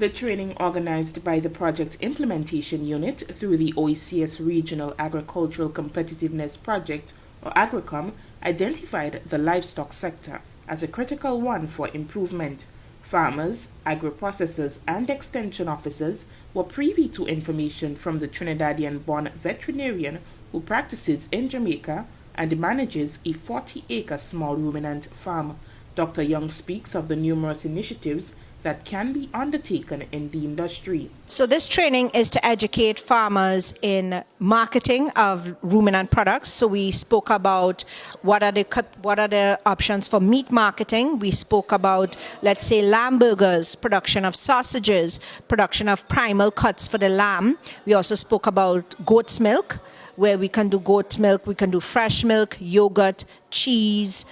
The training, organized by the Project Implementation Unit through the OECS Regional Agricultural Competitiveness Project, or AGRICOM, identified the livestock sector as a critical one for improvement. Farmers, agro-processors, and extension officers were privy to information from the Trinidadian-born veterinarian who practices in Jamaica and manages a 40-acre small ruminant farm. Dr. Young speaks of the numerous initiatives that can be undertaken in the industry. So this training is to educate farmers in marketing of ruminant products. So we spoke about what are the options for meat marketing. We spoke about, let's say, lamb burgers, production of sausages, production of primal cuts for the lamb. We also spoke about goat's milk, where we can do goat milk, we can do fresh milk, yogurt, cheese,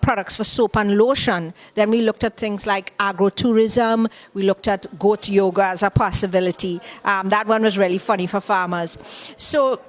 products for soap and lotion. Then we looked at things like agro-tourism. We looked at goat yoga as a possibility. That one was really funny for farmers. So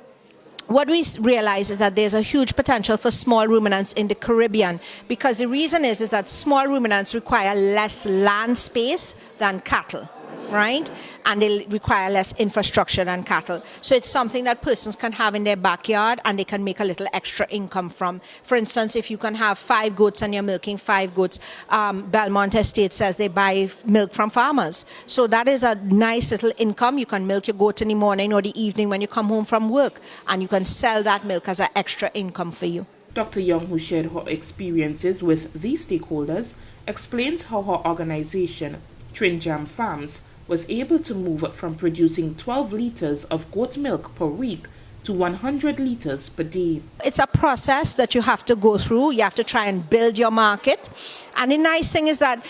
what we realize is that there's a huge potential for small ruminants in the Caribbean, because the reason is that small ruminants require less land space than cattle, right? And they require less infrastructure than cattle. So it's something that persons can have in their backyard and they can make a little extra income from. For instance, if you can have 5 goats and you're milking 5 goats, Belmont Estate says they buy milk from farmers. So that is a nice little income. You can milk your goat in the morning or the evening when you come home from work, and you can sell that milk as an extra income for you. Dr. Young, who shared her experiences with these stakeholders, explains how her organization, Trinjam Farms, was able to move from producing 12 liters of goat milk per week to 100 liters per day. It's a process that you have to go through. You have to try and build your market. And the nice thing is that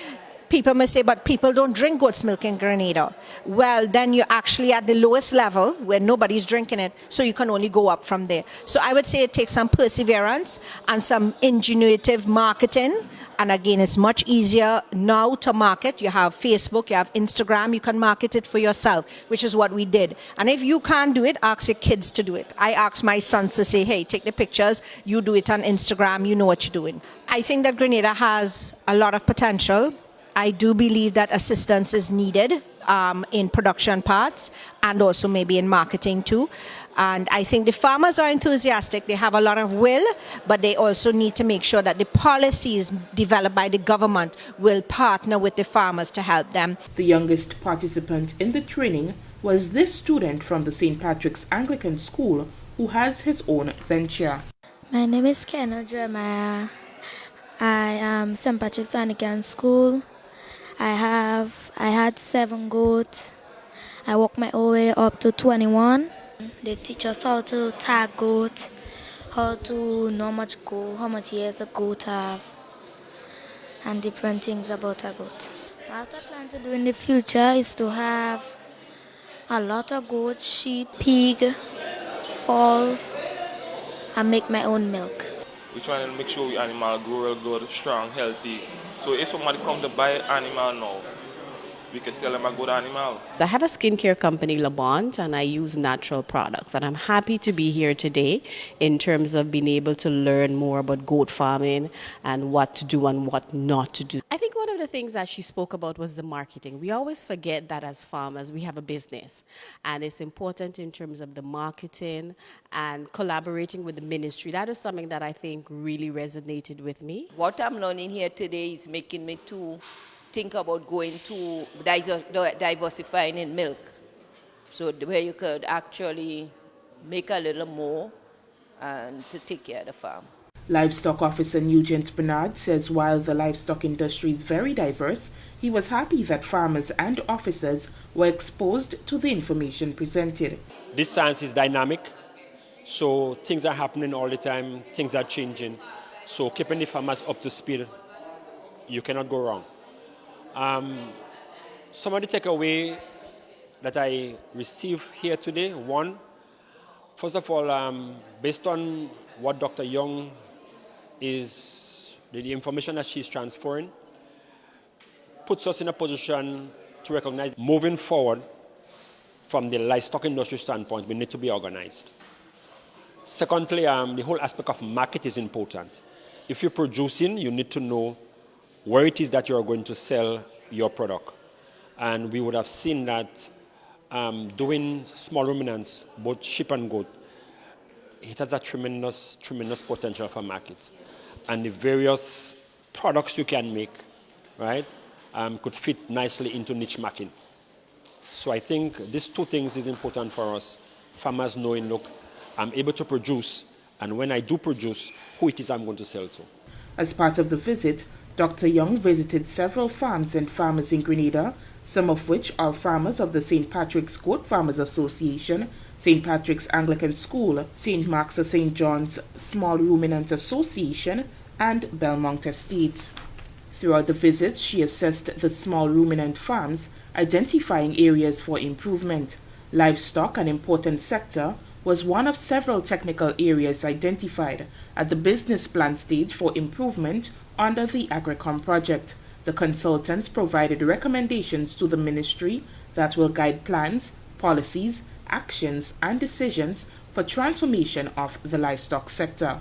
people may say, but people don't drink goat's milk in Grenada. Well, then you're actually at the lowest level where nobody's drinking it, so you can only go up from there. So I would say it takes some perseverance and some ingenuitive marketing. And again, it's much easier now to market. You have Facebook, you have Instagram, you can market it for yourself, which is what we did. And if you can't do it, ask your kids to do it. I asked my sons to say, hey, take the pictures, you do it on Instagram, you know what you're doing. I think that Grenada has a lot of potential. I do believe that assistance is needed in production parts and also maybe in marketing too. And I think the farmers are enthusiastic. They have a lot of will, but they also need to make sure that the policies developed by the government will partner with the farmers to help them. The youngest participant in the training was this student from the St. Patrick's Anglican School who has his own venture. My name is Kenneth Jeremiah. I am St. Patrick's Anglican School. I had 7 goats. I worked my way up to 21. They teach us how to tag goat, how to know how much years a goat have, and different things about a goat. What I plan to do in the future is to have a lot of goats, sheep, pig, fowls, and make my own milk. We try to make sure the animal grow real good, strong, healthy. So if somebody come to buy animal now, we can sell them a good animal. I have a skincare company, Labont, and I use natural products. And I'm happy to be here today in terms of being able to learn more about goat farming and what to do and what not to do. I think one of the things that she spoke about was the marketing. We always forget that as farmers, we have a business. And it's important in terms of the marketing and collaborating with the ministry. That is something that I think really resonated with me. What I'm learning here today is making me to think about going to diversifying in milk, so where you could actually make a little more and to take care of the farm. Livestock Officer Nugent Bernard says while the livestock industry is very diverse, he was happy that farmers and officers were exposed to the information presented. This science is dynamic, so things are happening all the time, things are changing. So keeping the farmers up to speed, you cannot go wrong. Some of the takeaway that I received here today, one, first of all, based on what Dr. Young is, the information that she's transferring, puts us in a position to recognize moving forward from the livestock industry standpoint, we need to be organized. Secondly, the whole aspect of market is important. If you're producing, you need to know where it is that you're going to sell your product. and we would have seen that doing small ruminants, both sheep and goat, it has a tremendous potential for market. And the various products you can make, right, could fit nicely into niche market. So I think these two things is important for us. Farmers knowing, look, I'm able to produce, and when I do produce, who it is I'm going to sell to. As part of the visit, Dr. Young visited several farms and farmers in Grenada, some of which are farmers of the St. Patrick's Goat Farmers Association, St. Patrick's Anglican School, St. Mark's or St. John's Small Ruminant Association, and Belmont Estates. Throughout the visit, she assessed the small ruminant farms, identifying areas for improvement. Livestock, an important sector, was one of several technical areas identified at the business plan stage for improvement under the AGRICOM project. The consultants provided recommendations to the ministry that will guide plans, policies, actions, and decisions for transformation of the livestock sector.